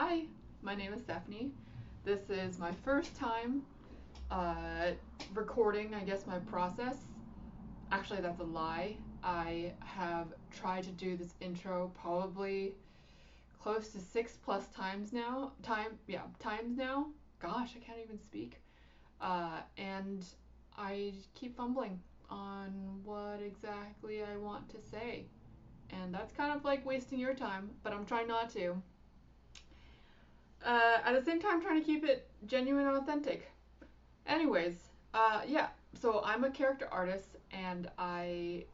Hi, my name is Stephanie. This is my first time uh, recording, I guess, my process. Actually, that's a lie. I have tried to do this intro probably close to 6+ times now. Times now. Gosh, I can't even speak. And I keep fumbling on what exactly I want to say. And that's kind of like wasting your time, but I'm trying not to. At the same time, trying to keep it genuine and authentic. Anyways, yeah, so I'm a character artist and I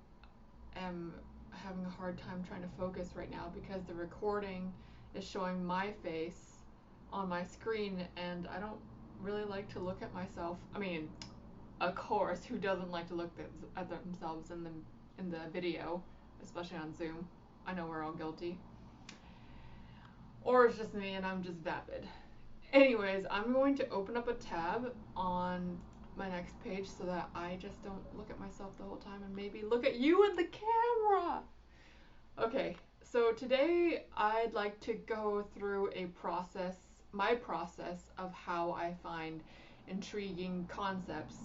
am having a hard time trying to focus right now because the recording is showing my face on my screen and I don't really like to look at myself. I mean, of course, who doesn't like to look at themselves in the video, especially on Zoom? I know we're all guilty. Or it's just me and I'm just vapid. Anyways, I'm going to open up a tab on my next page so that I just don't look at myself the whole time and maybe look at you in the camera. Okay, so today I'd like to go through my process of how I find intriguing concepts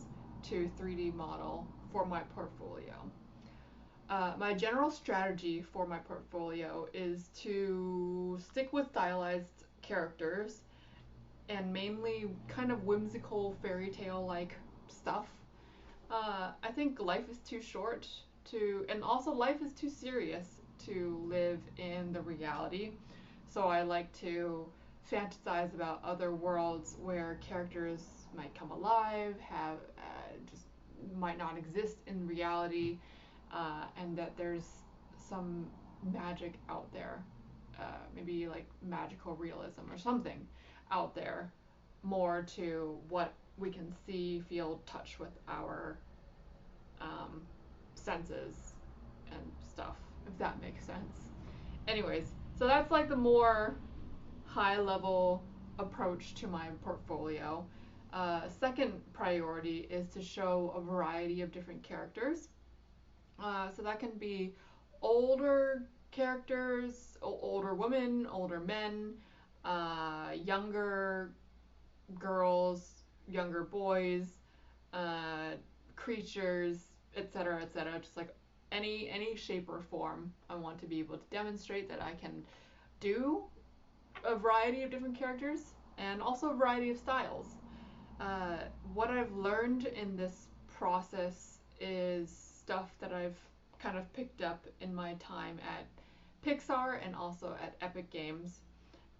to 3D model for my portfolio. My general strategy for my portfolio is to stick with stylized characters and mainly kind of whimsical fairy tale like stuff. I think life is too short and also life is too serious to live in the reality. So I like to fantasize about other worlds where characters might come alive, have just might not exist in reality, and that there's some magic out there, maybe like magical realism or something out there, more to what we can see, feel, touch with our um, senses and stuff, if that makes sense. Anyways, so that's like the more high level approach to my portfolio. Second priority is to show a variety of different characters. So that can be older characters, older women, older men, younger girls, younger boys, uh, creatures, etc., etc. Just like any shape or form, I want to be able to demonstrate that I can do a variety of different characters and also a variety of styles. Uh, what I've learned in this process is stuff that I've kind of picked up in my time at Pixar and also at Epic Games.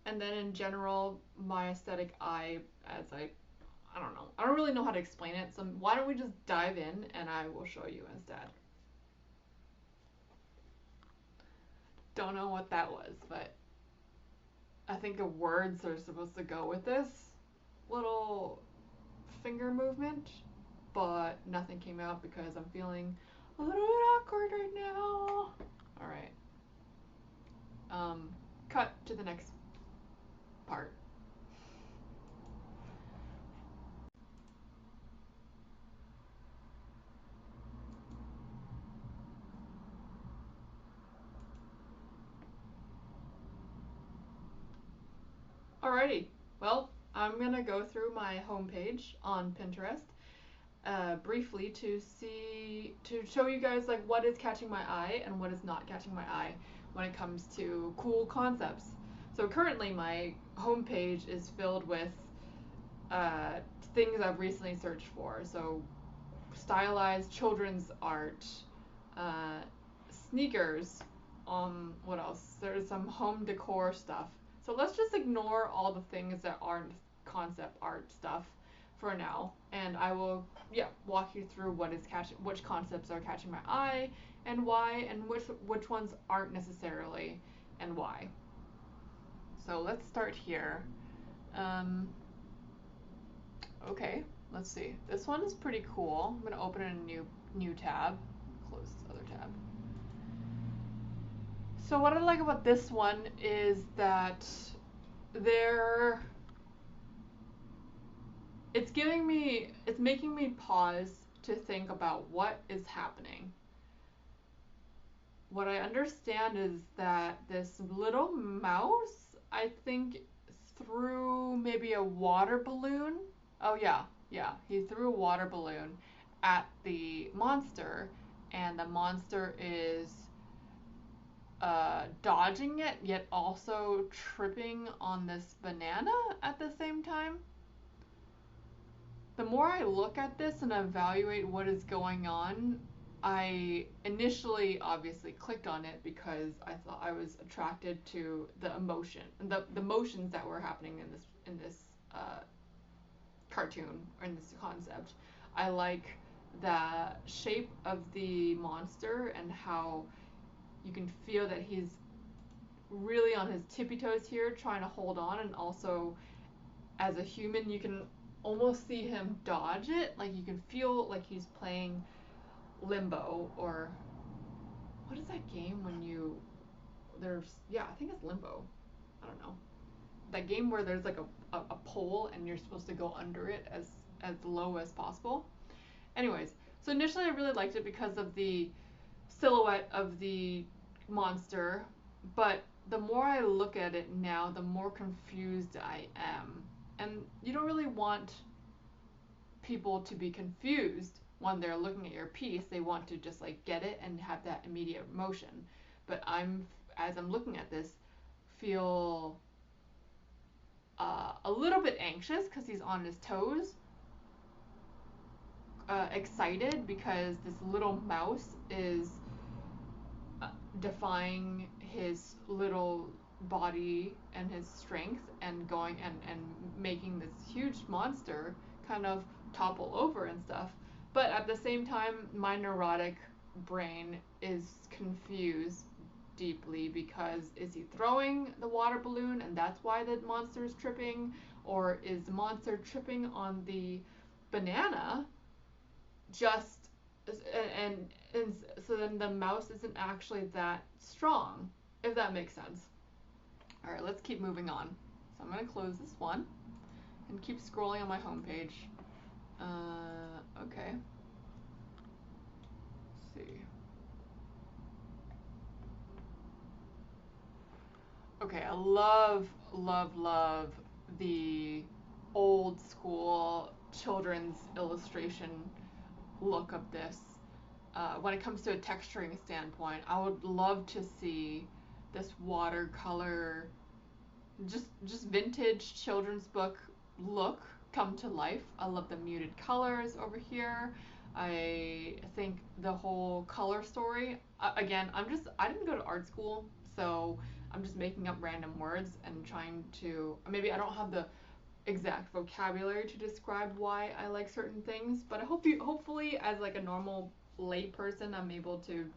And then in general, my aesthetic eye, as I don't know, I don't really know how to explain it. So why don't we just dive in and I will show you instead. Don't know what that was, but I think the words are supposed to go with this little finger movement, but nothing came out because I'm feeling a little bit awkward right now. All right. Cut to the next part. Alrighty. Well, I'm gonna go through my homepage on Pinterest briefly to show you guys like what is catching my eye and what is not catching my eye when it comes to cool concepts. So currently my homepage is filled with uh, things I've recently searched for. So stylized children's art, uh, sneakers. What else? There's some home decor stuff. So let's just ignore all the things that aren't concept art stuff for now, and I will walk you through which concepts are catching my eye and why, and which ones aren't necessarily and why. So let's start here. Um, okay, let's see. This one is pretty cool. I'm gonna open in a new tab. Close this other tab. So what I like about this one is that they're it's making me pause to think about what is happening. What I understand is that this little mouse, I think, threw maybe a water balloon. Oh yeah, yeah. He threw a water balloon at the monster, and the monster is dodging it, yet also tripping on this banana at the same time. The more I look at this and evaluate what is going on, I initially obviously clicked on it because I thought I was attracted to the emotion and the motions that were happening in this cartoon or in this concept. I like the shape of the monster and how you can feel that he's really on his tippy toes here trying to hold on, and also as a human you can almost see him dodge it, like you can feel like he's playing limbo, or what is that game when you there's yeah, I think it's limbo. I don't know. That game where there's like a pole and you're supposed to go under it as low as possible. Anyways, so initially I really liked it because of the silhouette of the monster, but the more I look at it now, the more confused I am. And you don't really want people to be confused when they're looking at your piece. They want to just like get it and have that immediate emotion. But as I'm looking at this, feel a little bit anxious because he's on his toes, excited because this little mouse is defying his little body and his strength and going and making this huge monster kind of topple over and stuff. But at the same time, my neurotic brain is confused deeply because is he throwing the water balloon and that's why the monster is tripping, or is the monster tripping on the banana just and so then the mouse isn't actually that strong, if that makes sense. All right, let's keep moving on. So I'm gonna close this one and keep scrolling on my homepage. Okay. Let's see. Okay, I love the old school children's illustration look of this. When it comes to a texturing standpoint, I would love to see this watercolor, just vintage children's book look come to life. I love the muted colors over here. I think the whole color story. Again, I didn't go to art school, so I'm just making up random words and trying to. Maybe I don't have the exact vocabulary to describe why I like certain things, but I hopefully as like a normal lay person, I'm able to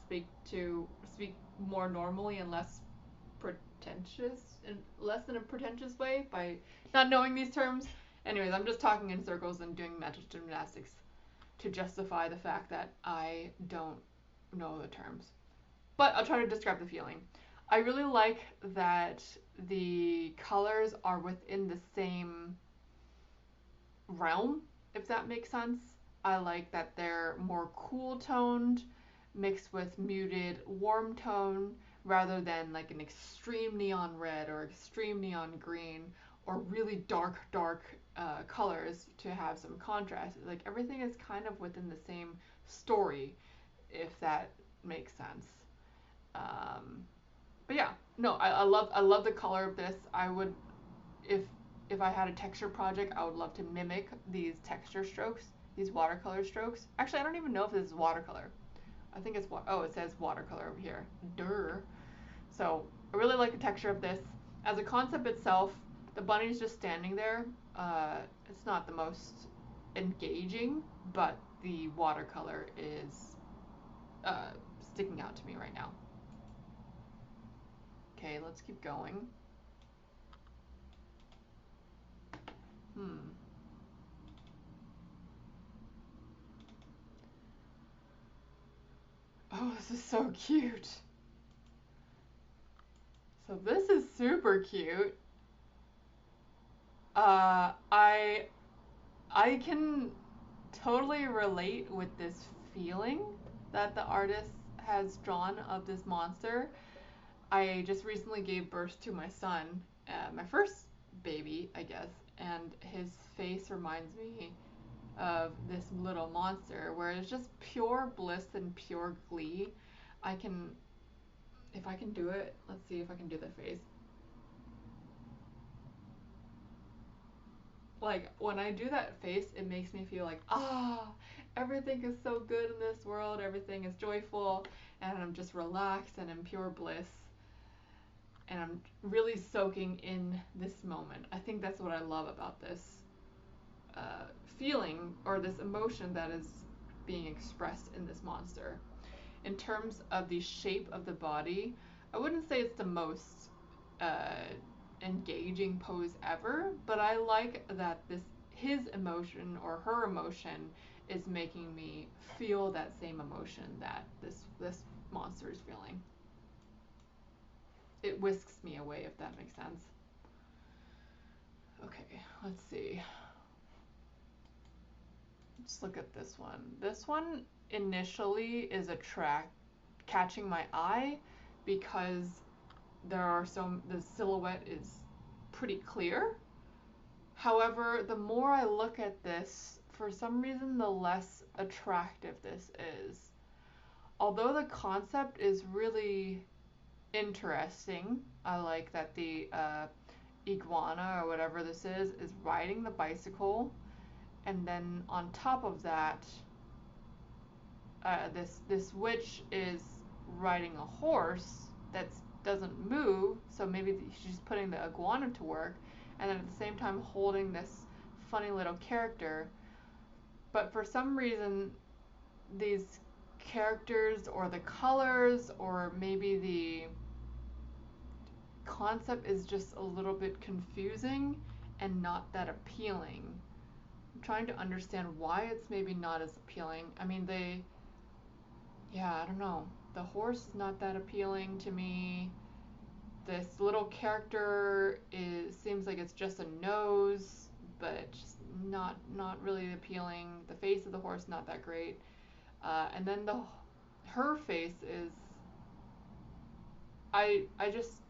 speak more normally and less pretentious, and less in a pretentious way by not knowing these terms. Anyways, I'm just talking in circles and doing mental gymnastics to justify the fact that I don't know the terms. But I'll try to describe the feeling. I really like that the colors are within the same realm, if that makes sense. I like that they're more cool toned mixed with muted warm tone rather than like an extreme neon red or extreme neon green or really dark colors to have some contrast. Like everything is kind of within the same story, if that makes sense. But yeah, no, I love the color of this. I would, if if I had a texture project, I would love to mimic these texture strokes, these watercolor strokes. Actually, I don't even know if this is watercolor. I think it's oh, it says watercolor over here. Durr. So I really like the texture of this. As a concept itself, the bunny's just standing there. It's not the most engaging, but the watercolor is sticking out to me right now. Okay, let's keep going. Oh, this is so cute. So this is super cute. I can totally relate with this feeling that the artist has drawn of this monster. I just recently gave birth to my son, my first baby, I guess, and his face reminds me of this little monster where it's just pure bliss and pure glee. I can, if I can do it, let's see if I can do the face. Like, when I do that face, it makes me feel like, everything is so good in this world, everything is joyful, and I'm just relaxed and in pure bliss, and I'm really soaking in this moment. I think that's what I love about this feeling, or this emotion that is being expressed in this monster. In terms of the shape of the body, I wouldn't say it's the most uh, engaging pose ever, but I like that his emotion or her emotion is making me feel that same emotion that this monster is feeling. It whisks me away, if that makes sense. Okay, let's see. Let's look at this one. This one initially is catching my eye because the silhouette is pretty clear. However, the more I look at this, for some reason, the less attractive this is. Although the concept is really interesting, I like that the iguana or whatever this is riding the bicycle, and then on top of that, this witch is riding a horse that doesn't move, so maybe she's putting the iguana to work, and then at the same time holding this funny little character. But for some reason, these characters or the colors or maybe the concept is just a little bit confusing and not that appealing. I'm trying to understand why it's maybe not as appealing. I mean, I don't know. The horse is not that appealing to me. This little character seems like it's just a nose, but just not really appealing. The face of the horse not that great. And then her face is, I just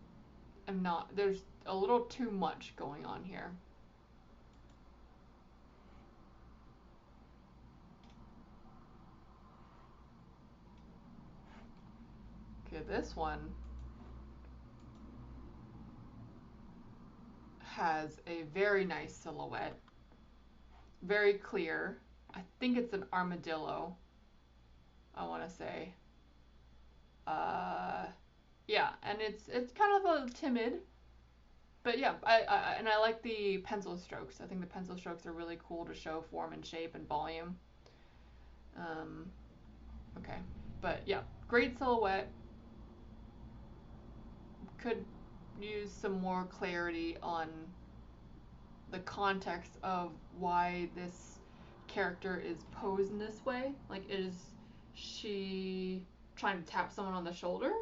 am not. There's a little too much going on here. Okay, this one has a very nice silhouette, very clear. I think it's an armadillo, I want to say. Yeah, and it's kind of a timid, but yeah, I like the pencil strokes. I think the pencil strokes are really cool to show form and shape and volume. Okay, but yeah, great silhouette. Could use some more clarity on the context of why this character is posed in this way. Like, is she trying to tap someone on the shoulder?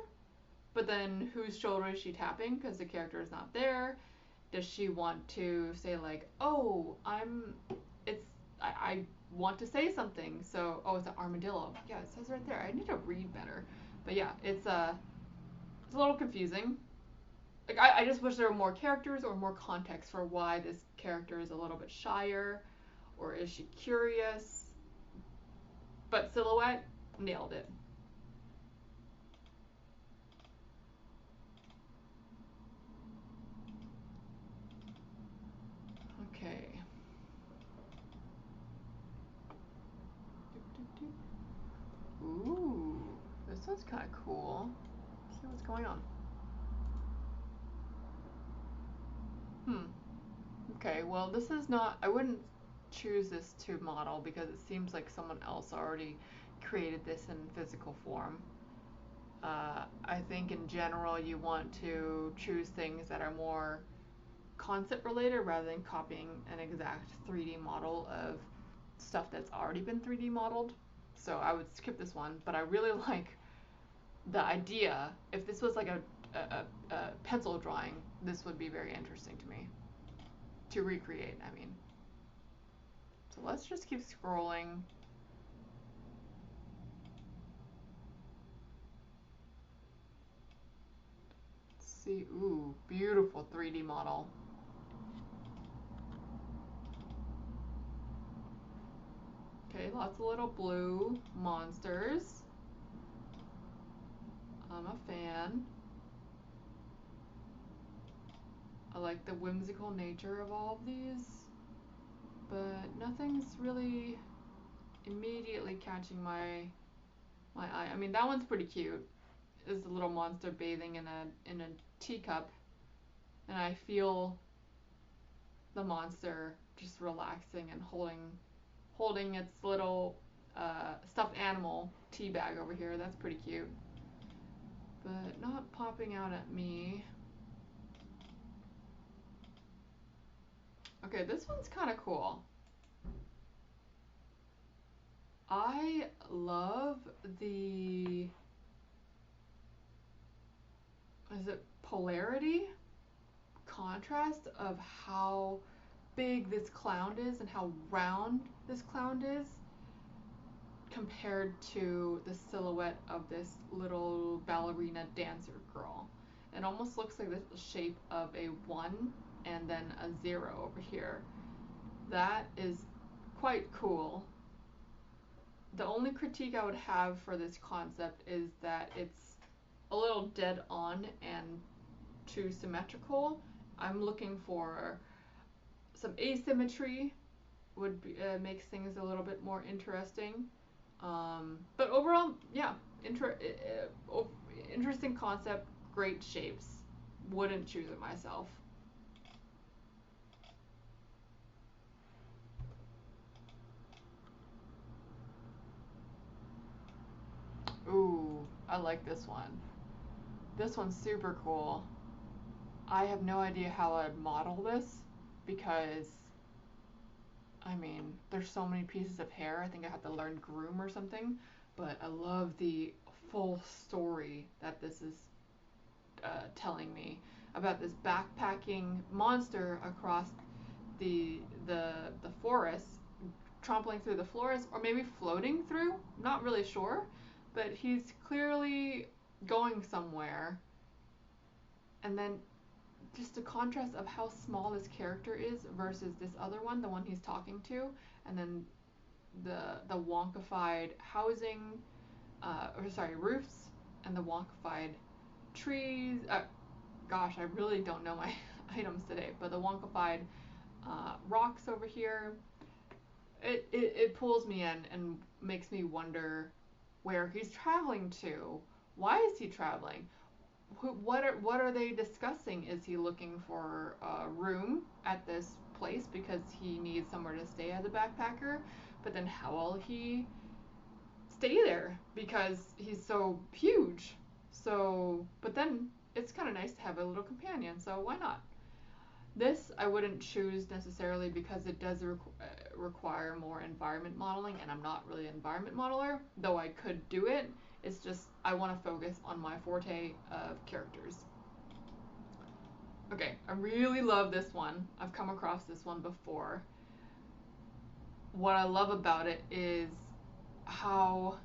But then whose shoulder is she tapping? Because the character is not there. Does she want to say like, oh, I want to say something. So, oh, it's an armadillo. Yeah, it says right there. I need to read better. But yeah, it's a little confusing. Like, I just wish there were more characters or more context for why this character is a little bit shyer, or is she curious? But silhouette, nailed it. Okay. Ooh, this one's kind of cool. Let's see what's going on. Okay, well, this is not, I wouldn't choose this to model because it seems like someone else already created this in physical form. I think in general you want to choose things that are more concept related rather than copying an exact 3D model of stuff that's already been 3D modeled. So I would skip this one, but I really like the idea. If this was like a pencil drawing, this would be very interesting to me. To recreate, I mean. So let's just keep scrolling. Let's see. Ooh, beautiful 3D model. Okay, lots of little blue monsters. I'm a fan. I like the whimsical nature of all of these, but nothing's really immediately catching my eye. I mean, that one's pretty cute. Is the little monster bathing in a teacup, and I feel the monster just relaxing and holding its little stuffed animal tea bag over here. That's pretty cute, but not popping out at me. Okay, this one's kind of cool. I love the, is it polarity? Contrast of how big this clown is and how round this clown is compared to the silhouette of this little ballerina dancer girl. It almost looks like the shape of a 1 and then a 0 over here. That is quite cool. The only critique I would have for this concept is that it's a little dead on and too symmetrical. I'm looking for some asymmetry, would be, makes things a little bit more interesting. But overall, yeah, interesting concept, great shapes. Wouldn't choose it myself. Ooh, I like this one. This one's super cool. I have no idea how I'd model this because, I mean, there's so many pieces of hair. I think I have to learn groom or something. But I love the full story that this is telling me about this backpacking monster across the forest, trampling through the forest, or maybe floating through. Not really sure, but he's clearly going somewhere. And then just a contrast of how small this character is versus this other one, the one he's talking to, and then the wonkified housing, roofs, and the wonkified trees. Gosh, I really don't know my items today, but the wonkified rocks over here. It pulls me in and makes me wonder where he's traveling to. Why is he traveling? What are they discussing? Is he looking for a room at this place because he needs somewhere to stay as a backpacker? But then how will he stay there because he's so huge? So, but then it's kind of nice to have a little companion, so why not? This I wouldn't choose necessarily because it does require more environment modeling, and I'm not really an environment modeler, though I could do it. It's just I want to focus on my forte of characters. Okay, I really love this one. I've come across this one before. What I love about it is how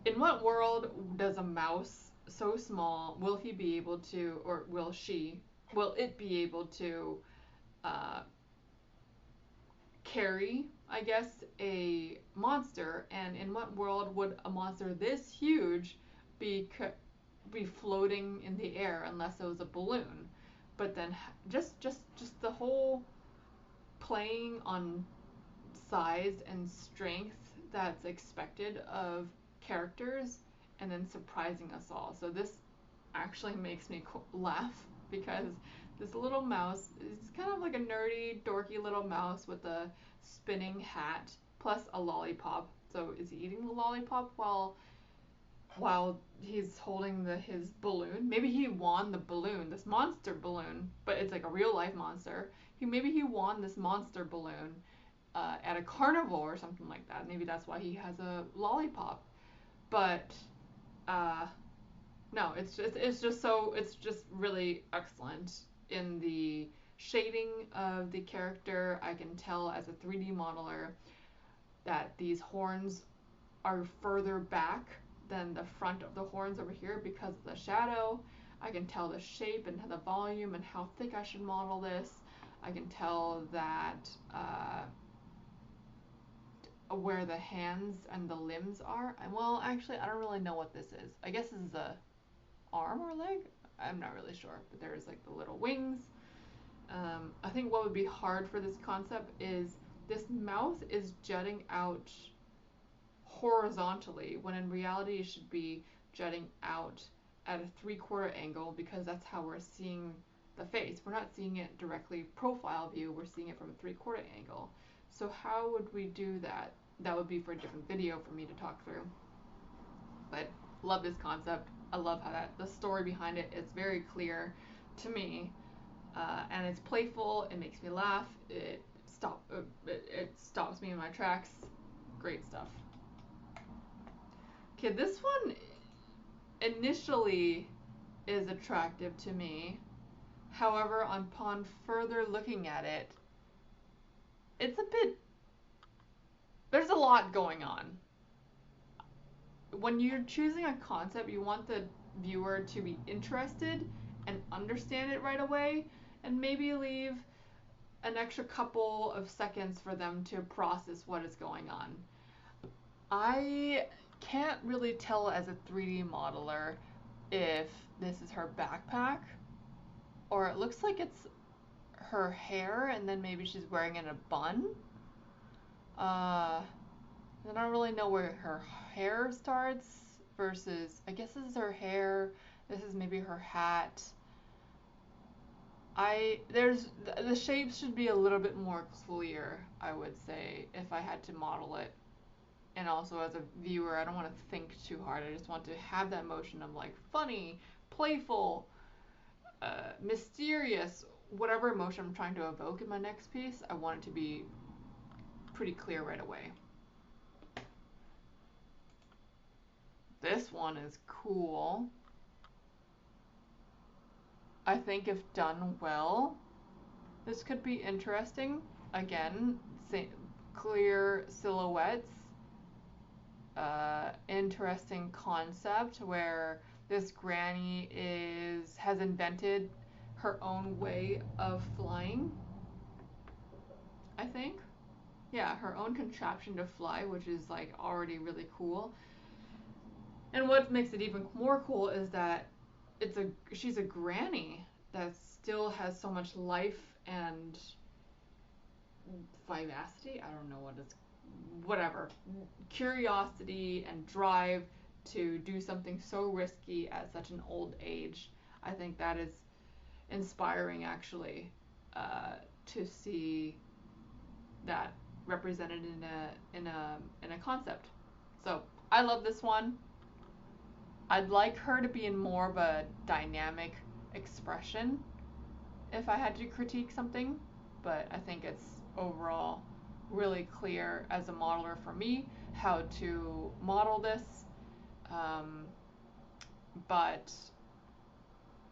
in what world does a mouse so small will he be able to, or will it be able to carry, I guess, a monster? And in what world would a monster this huge be floating in the air unless it was a balloon? But then just the whole playing on size and strength that's expected of characters, and then surprising us all. So this actually makes me laugh because this little mouse is kind of like a nerdy, dorky little mouse with a spinning hat plus a lollipop. So is he eating the lollipop while he's holding his balloon? Maybe he won the balloon, this monster balloon, but it's like a real life monster. Maybe he won this monster balloon at a carnival or something like that. Maybe that's why he has a lollipop. But no, it's just really excellent in the shading of the character. I can tell as a 3D modeler that these horns are further back than the front of the horns over here because of the shadow. I can tell the shape and the volume and how thick I should model this. I can tell that where the hands and the limbs are. Well, actually, I don't really know what this is. I guess this is a arm or leg? I'm not really sure, but there's like the little wings. I think what would be hard for this concept is this mouth is jutting out horizontally when in reality it should be jutting out at a 3/4 angle because that's how we're seeing the face. We're not seeing it directly profile view, we're seeing it from a 3/4 angle. So how would we do that? That would be for a different video for me to talk through. But love this concept. I love how the story behind it is very clear to me, and it's playful. It makes me laugh. It stops me in my tracks. Great stuff. Okay, this one initially is attractive to me. However, upon further looking at it, it's a bit. There's a lot going on. When you're choosing a concept, you want the viewer to be interested and understand it right away, and maybe leave an extra couple of seconds for them to process what is going on. I can't really tell as a 3D modeler if this is her backpack, or it looks like it's her hair and then maybe she's wearing it in a bun. I don't really know where her hair starts versus, I guess this is her hair, this is maybe her hat. The shapes should be a little bit more clear, I would say, if I had to model it. And also as a viewer, I don't want to think too hard. I just want to have that emotion of like funny, playful, mysterious, whatever emotion I'm trying to evoke in my next piece, I want it to be pretty clear right away. This one is cool. I think if done well, this could be interesting. Again, clear silhouettes. Interesting concept where this granny has invented her own way of flying, I think. Yeah, her own contraption to fly, which is like already really cool. And what makes it even more cool is that she's a granny that still has so much life and vivacity. I don't know what it's, whatever, curiosity and drive to do something so risky at such an old age. I think that is inspiring, actually, to see that represented in a concept. So I love this one. I'd like her to be in more of a dynamic expression if I had to critique something, but I think it's overall really clear as a modeler for me how to model this. But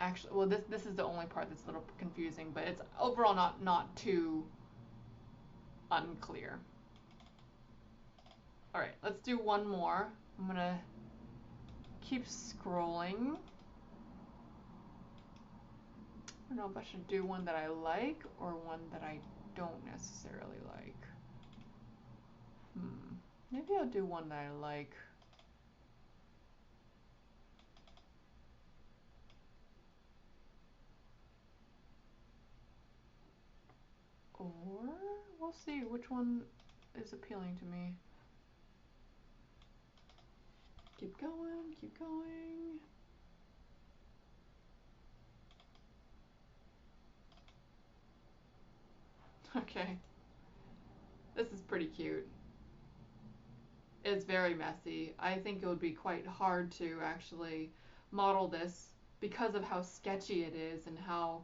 actually, well, this is the only part that's a little confusing, but it's overall not too unclear. All right, let's do one more. I'm gonna keep scrolling. I don't know if I should do one that I like or one that I don't necessarily like. Maybe I'll do one that I like. Or we'll see which one is appealing to me. Keep going, keep going. Okay. This is pretty cute. It's very messy. I think it would be quite hard to actually model this because of how sketchy it is and how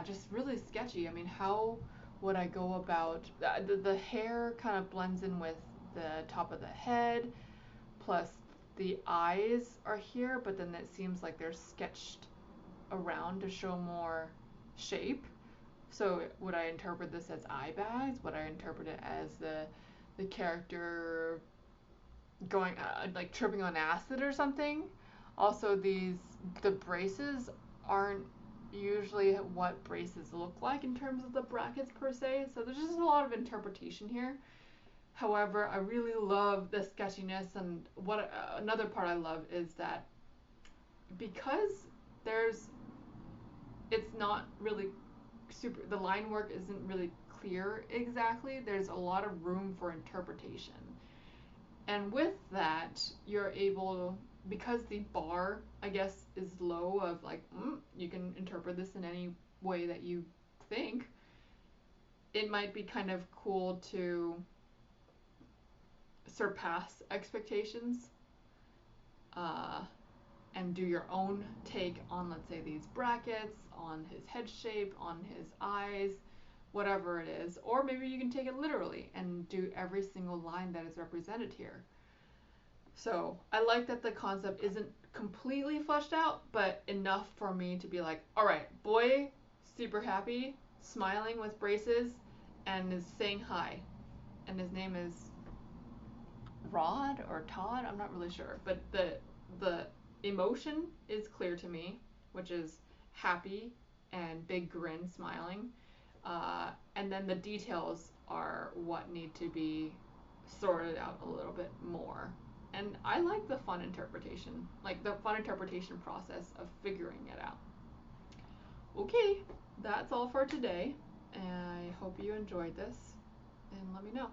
just really sketchy. I mean, how would I go about the hair kind of blends in with the top of the head, plus the eyes are here, but then it seems like they're sketched around to show more shape. So would I interpret this as eye bags? Would I interpret it as the character going like tripping on acid or something. Also, the braces aren't usually what braces look like in terms of the brackets per se, so there's just a lot of interpretation here. However, I really love the sketchiness, and what another part I love is that because there's it's not really super, the line work isn't really clear exactly, there's a lot of room for interpretation. And with that, you're able, because the bar, I guess, is low of like, you can interpret this in any way that you think, it might be kind of cool to surpass expectations uh, and do your own take on, let's say, these brackets, on his head shape, on his eyes, whatever it is. Or maybe you can take it literally and do every single line that is represented here. So I like that the concept isn't completely fleshed out, but enough for me to be like, all right, boy, super happy, smiling with braces, and is saying hi. And his name is Rod or Todd, I'm not really sure, but the emotion is clear to me, which is happy and big grin, smiling. And then the details are what need to be sorted out a little bit more. And I like the fun interpretation, like the fun interpretation process of figuring it out. Okay, that's all for today. And I hope you enjoyed this, and let me know.